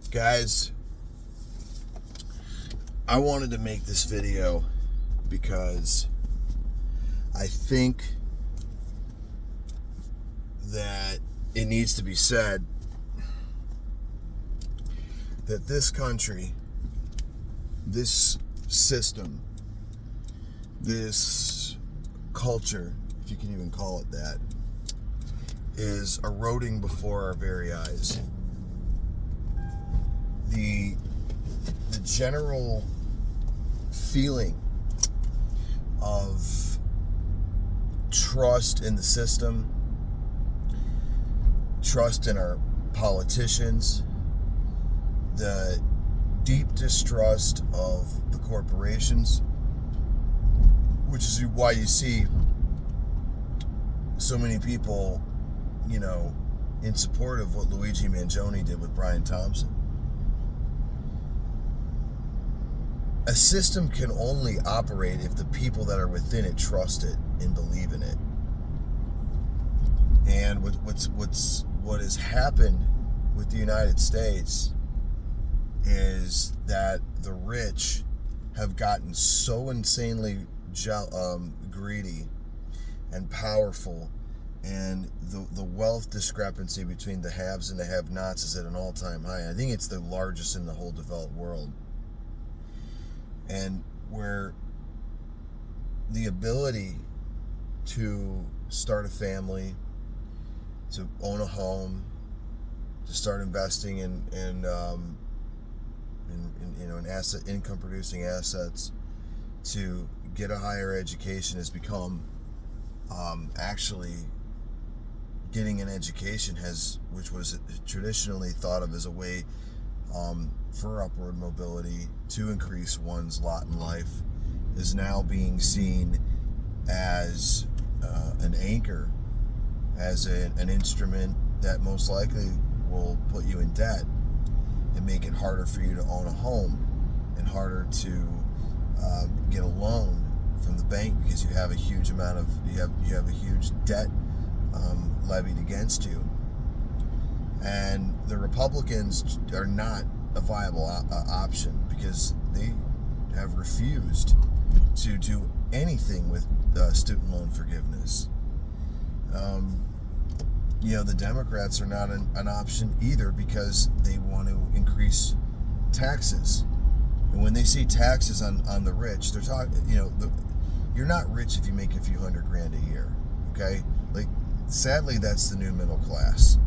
Guys, I wanted to make this video because I think that it needs to be said that this country, this system, this culture, if you can even call it that, is eroding before our very eyes. The general feeling of trust in the system, trust in our politicians, the deep distrust of the corporations, which is why you see so many people, in support of what Luigi Mangione did with Brian Thompson. A system can only operate if the people that are within it trust it and believe in it. And what has happened with the United States is that the rich have gotten so insanely greedy and powerful, and the wealth discrepancy between the haves and the have-nots is at an all-time high. I think it's the largest in the whole developed world. And where the ability to start a family, to own a home, to start investing in income producing assets, to get a higher education has become actually getting an education which was traditionally thought of as a way for upward mobility to increase one's lot in life, is now being seen as an anchor, as an instrument that most likely will put you in debt and make it harder for you to own a home and harder to get a loan from the bank because you have a huge amount of you have a huge debt levied against you. And the Republicans are not a viable option because they have refused to do anything with student loan forgiveness. The Democrats are not an option either because they want to increase taxes. And when they see taxes on the rich, they're talking, you're not rich if you make a few $100,000 a year, okay? Sadly, that's the new middle class.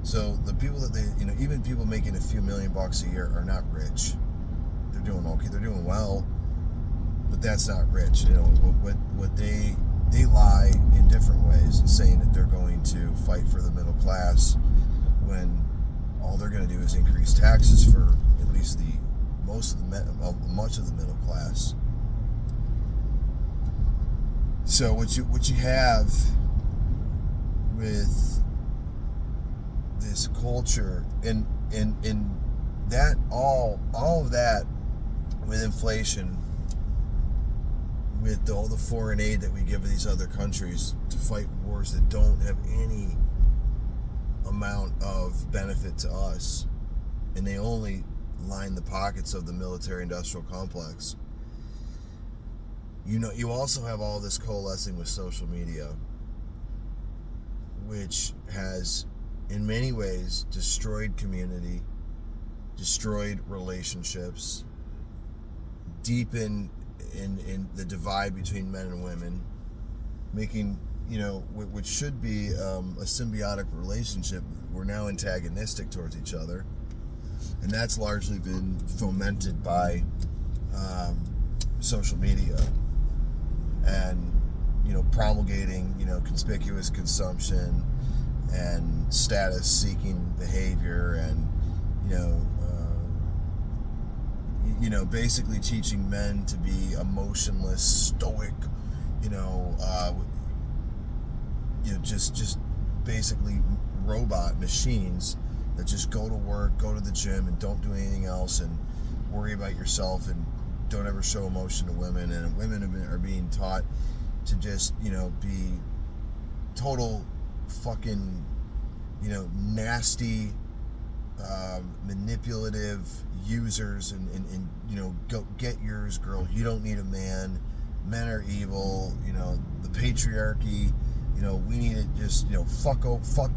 So the people that even people making a few $1,000,000 a year are not rich. They're doing okay. They're doing well, but that's not rich. What they lie in different ways, saying that they're going to fight for the middle class when all they're going to do is increase taxes for at least much of the middle class. So what you have with this culture and that all of that, with inflation, with all the foreign aid that we give to these other countries to fight wars that don't have any amount of benefit to us, and they only line the pockets of the military-industrial complex. You also have all this coalescing with social media, which has in many ways destroyed community, destroyed relationships, deepened in the divide between men and women, making which should be a symbiotic relationship, we're now antagonistic towards each other. And that's largely been fomented by social media and promulgating conspicuous consumption and status seeking behavior, and basically teaching men to be emotionless, stoic, just basically robot machines that just go to work, go to the gym, and don't do anything else, and worry about yourself, and don't ever show emotion to women. And women are being taught to just, be total fucking, nasty, manipulative users, and go get yours, girl. You don't need a man. Men are evil. The patriarchy. We need to just fuck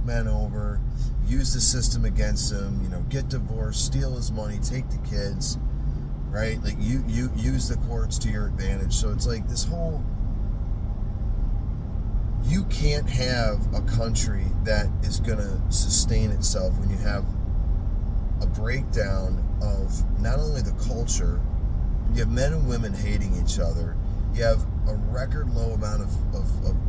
men over, use the system against them. Get divorced, steal his money, take the kids, right? Like you use the courts to your advantage. So it's like this whole. You can't have a country that is going to sustain itself when you have a breakdown of not only the culture, you have men and women hating each other, you have a record low amount of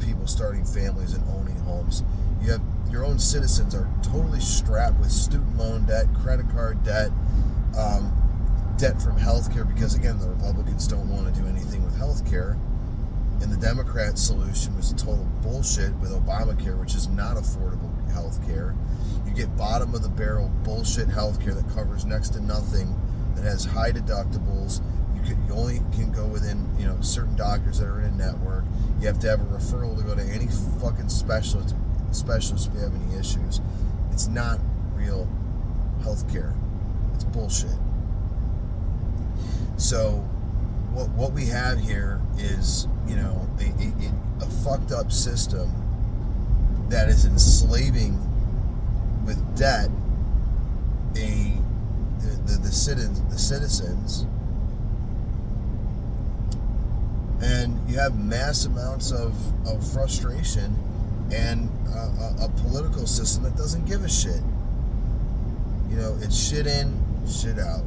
people starting families and owning homes, you have your own citizens are totally strapped with student loan debt, credit card debt, debt from healthcare, because again, the Republicans don't want to do anything with healthcare. And the Democrat solution was total bullshit with Obamacare, which is not affordable health care. You get bottom of the barrel bullshit health care that covers next to nothing, that has high deductibles. You only can go within certain doctors that are in a network. You have to have a referral to go to any fucking specialist if you have any issues. It's not real health care. It's bullshit. So what we have here is a fucked up system that is enslaving with debt the citizens, and you have mass amounts of frustration and a political system that doesn't give a shit. It's shit in, shit out.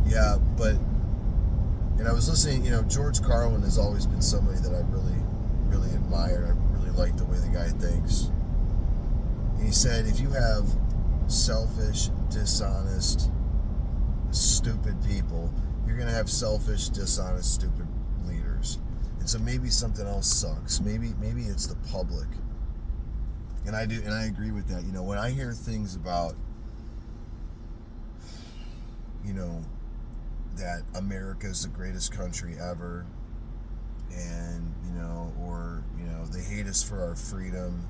Yeah, but. And I was listening, George Carlin has always been somebody that I really, really admired. I really like the way the guy thinks. And he said, if you have selfish, dishonest, stupid people, you're going to have selfish, dishonest, stupid leaders. And so maybe something else sucks. Maybe it's the public. And I agree with that. When I hear things about, that America is the greatest country ever, and they hate us for our freedom,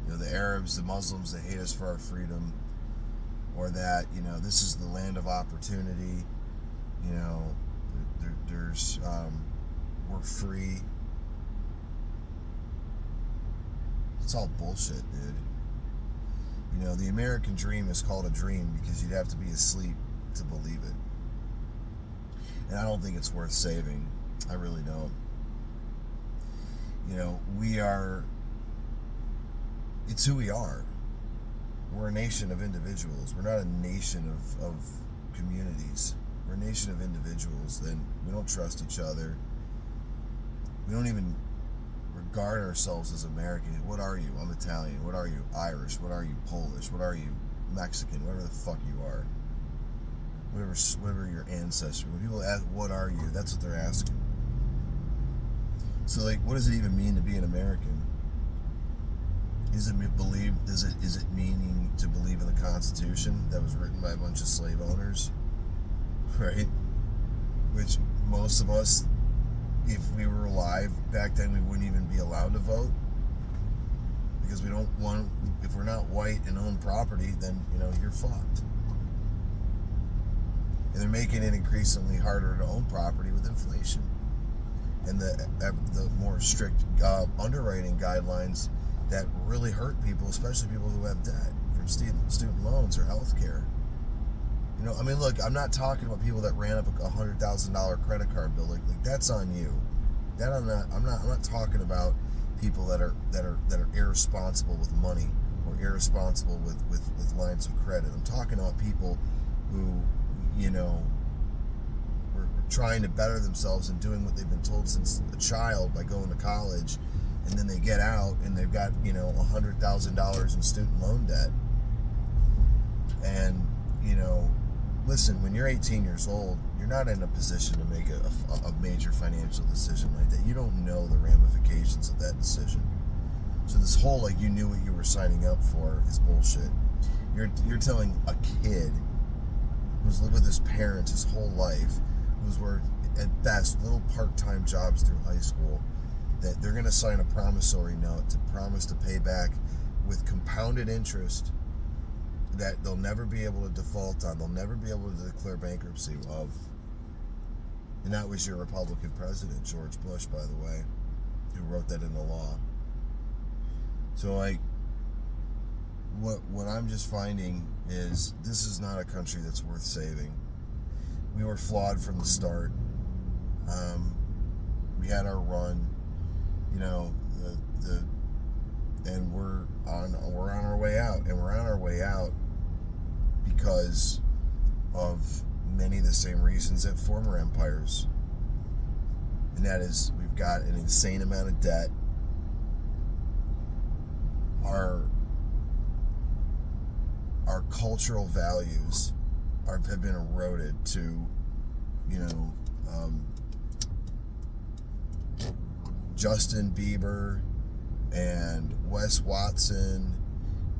the Arabs, the Muslims, they hate us for our freedom, or that this is the land of opportunity, there's we're free. It's all bullshit, dude. The American dream is called a dream because you'd have to be asleep to believe it. And I don't think it's worth saving. I really don't. It's who we are. We're a nation of individuals. We're not a nation of communities. We're a nation of individuals. Then we don't trust each other. We don't even regard ourselves as Americans. What are you? I'm Italian. What are you? Irish. What are you? Polish. What are you? Mexican. Whatever the fuck you are. Whatever your ancestry. When people ask, what are you? That's what they're asking. So, what does it even mean to be an American? Is it meaning to believe in the Constitution that was written by a bunch of slave owners? Right? Which most of us, if we were alive back then, we wouldn't even be allowed to vote. Because if we're not white and own property, then, you're fucked. And they're making it increasingly harder to own property with inflation. And the more strict underwriting guidelines that really hurt people, especially people who have debt from student loans or health care. Look, I'm not talking about people that ran up a $100,000 credit card bill. Like that's on you. That I'm not talking about people that are irresponsible with money or irresponsible with lines of credit. I'm talking about people who were trying to better themselves and doing what they've been told since a child by going to college, and then they get out and they've got $100,000 in student loan debt. And listen, when you're 18 years old, you're not in a position to make a major financial decision like that. You don't know the ramifications of that decision. So this whole you knew what you were signing up for is bullshit. You're telling a kid who's lived with his parents his whole life, who's worked at best little part-time jobs through high school, that they're going to sign a promissory note to promise to pay back with compounded interest that they'll never be able to default on, they'll never be able to declare bankruptcy of. And that was your Republican president, George Bush, by the way, who wrote that into law. So, like, what I'm just finding is this is not a country that's worth saving. We were flawed from the start. We had our run, you know, and we're on our way out, and we're on our way out because of many of the same reasons that former empires, and that is we've got an insane amount of debt. Our cultural values have been eroded to, you know, Justin Bieber and Wes Watson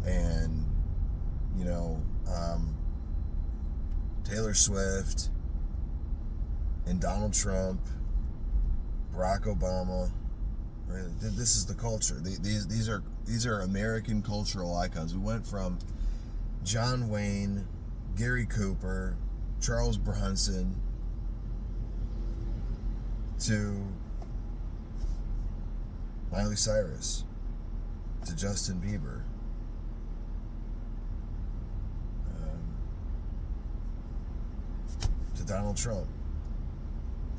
and, you know, Taylor Swift and Donald Trump, Barack Obama. Right? This is the culture. These are American cultural icons. We went from John Wayne, Gary Cooper, Charles Bronson to Miley Cyrus, to Justin Bieber, to Donald Trump.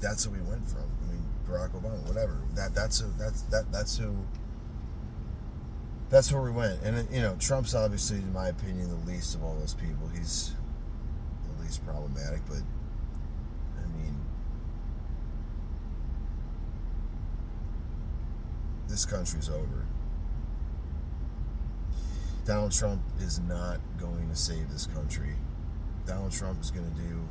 That's who we went from. I mean, Barack Obama, whatever. That's where we went. And you know, Trump's obviously, in my opinion, the least of all those people. He's the least problematic, but I mean, this country's over. Donald Trump is not going to save this country. Donald Trump is going to do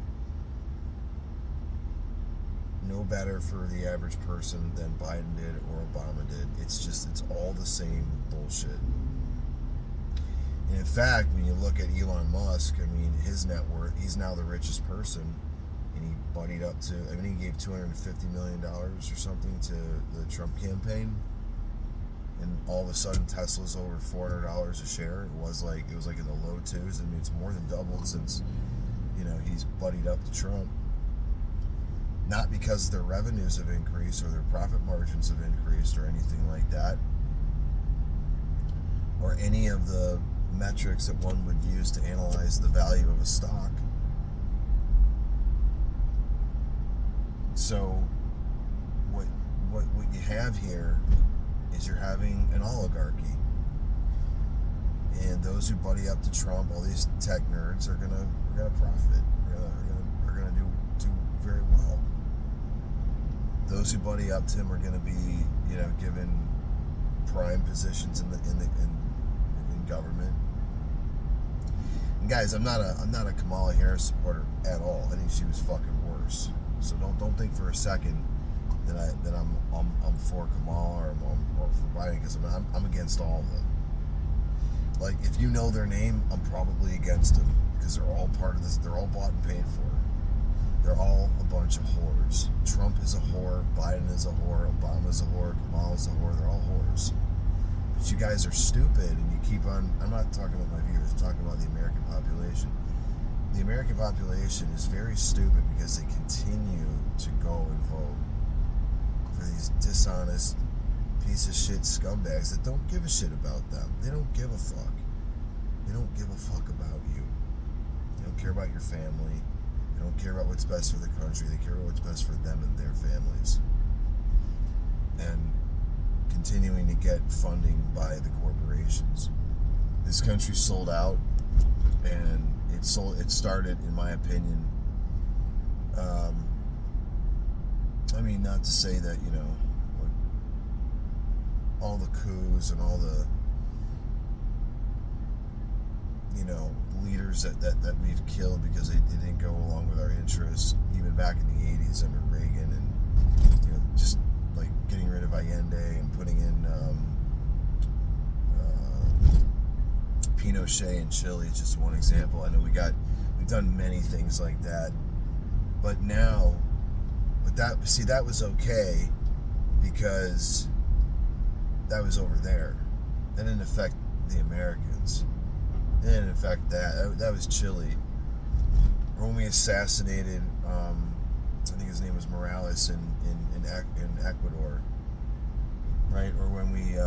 no better for the average person than Biden did or Obama did. It's all the same bullshit. And in fact, when you look at Elon Musk, I mean, his net worth, he's now the richest person, and he buddied up to, I mean, he gave $250 million or something to the Trump campaign, and all of a sudden Tesla's over $400 a share. It was like in the low twos. I mean, it's more than doubled since, you know, he's buddied up to Trump. Not because their revenues have increased or their profit margins have increased or anything like that, or any of the metrics that one would use to analyze the value of a stock. So what you have here is you're having an oligarchy, and those who buddy up to Trump, all these tech nerds, are gonna profit. Are gonna do very well. Those who buddy up to him are going to be, you know, given prime positions in government. And guys, I'm not a Kamala Harris supporter at all. I think she was fucking worse. So don't think for a second that I'm for Kamala or for Biden, because I'm against all of them. Like, if you know their name, I'm probably against them, because they're all part of this. They're all bought and paid for. They're all a bunch of whores. Trump is a whore. Biden is a whore. Obama's a whore. Kamala's a whore. They're all whores. But you guys are stupid, and you keep on. I'm not talking about my viewers. I'm talking about the American population. The American population is very stupid because they continue to go and vote for these dishonest piece of shit scumbags that don't give a shit about them. They don't give a fuck. They don't give a fuck about you. They don't care about your family. They don't care about what's best for the country. They care about what's best for them and their families. And continuing to get funding by the corporations. This country sold out, and it started, in my opinion, I mean, not to say that, you know, all the coups and all the, you know, leaders that we've killed because they didn't go along with our interests, even back in the 80s under Reagan, and, you know, just like getting rid of Allende and putting in Pinochet in Chile is just one example. I know we've done many things like that, but that was okay because that was over there. That didn't affect the Americans. And in fact, that was Chile. Or when we assassinated, I think his name was Morales in Ecuador, right? Or when we,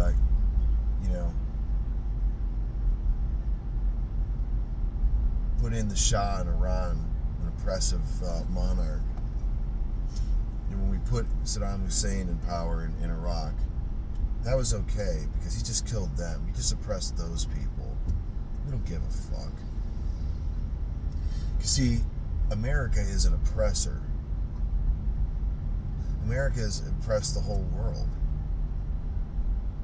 put in the Shah in Iran, an oppressive monarch. And when we put Saddam Hussein in power in Iraq, that was okay because he just killed them. He just oppressed those people. We don't give a fuck. You see, America is an oppressor. America has oppressed the whole world,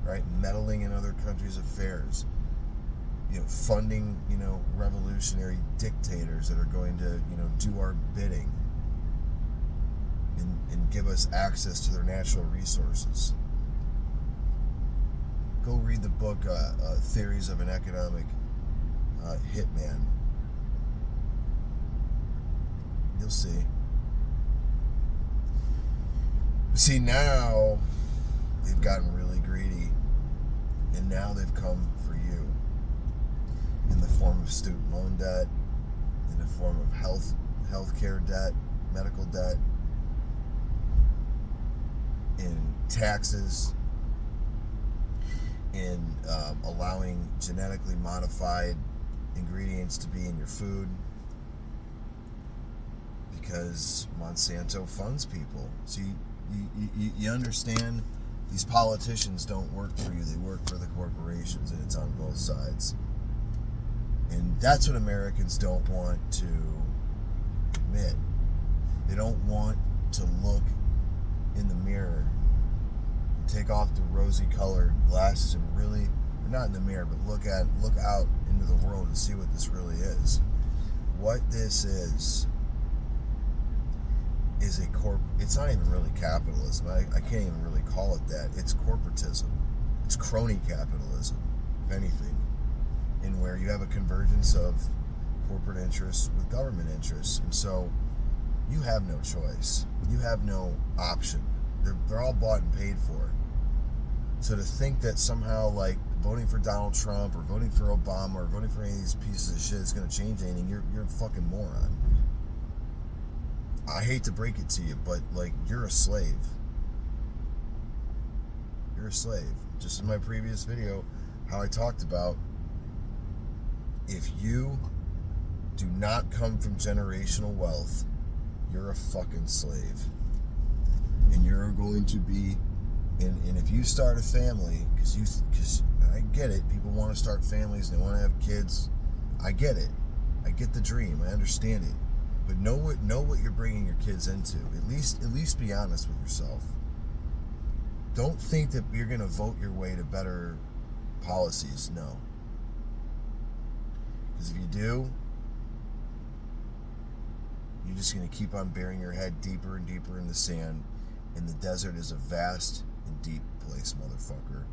right? Meddling in other countries' affairs, funding, revolutionary dictators that are going to, do our bidding and give us access to their natural resources. Go read the book, Theories of an Economic Hitman. You'll see. See, now they've gotten really greedy, and now they've come for you in the form of student loan debt, in the form of healthcare debt, medical debt, in taxes, in allowing genetically modified ingredients to be in your food, because Monsanto funds people. So you understand, these politicians don't work for you, they work for the corporations, and it's on both sides. And that's what Americans don't want to admit. They don't want to look in the mirror and take off the rosy colored glasses and really, not in the mirror, but look out into the world and see what this really is. What this is it's not even really capitalism. I can't even really call it that. It's corporatism. It's crony capitalism, if anything, in where you have a convergence of corporate interests with government interests. And so you have no choice. You have no option. They're all bought and paid for. So to think that somehow, like, voting for Donald Trump or voting for Obama or voting for any of these pieces of shit is going to change anything, you're a fucking moron. I hate to break it to you, but, like, you're a slave. You're a slave. Just in my previous video, how I talked about, if you do not come from generational wealth, you're a fucking slave. And you're going to be, and if you start a family, because I get it, people want to start families, they want to have kids. I get it. I get the dream. I understand it. But know what you're bringing your kids into. At least be honest with yourself. Don't think that you're going to vote your way to better policies. No. Because if you do, you're just going to keep on burying your head deeper and deeper in the sand. And the desert is a vast and deep place, motherfucker.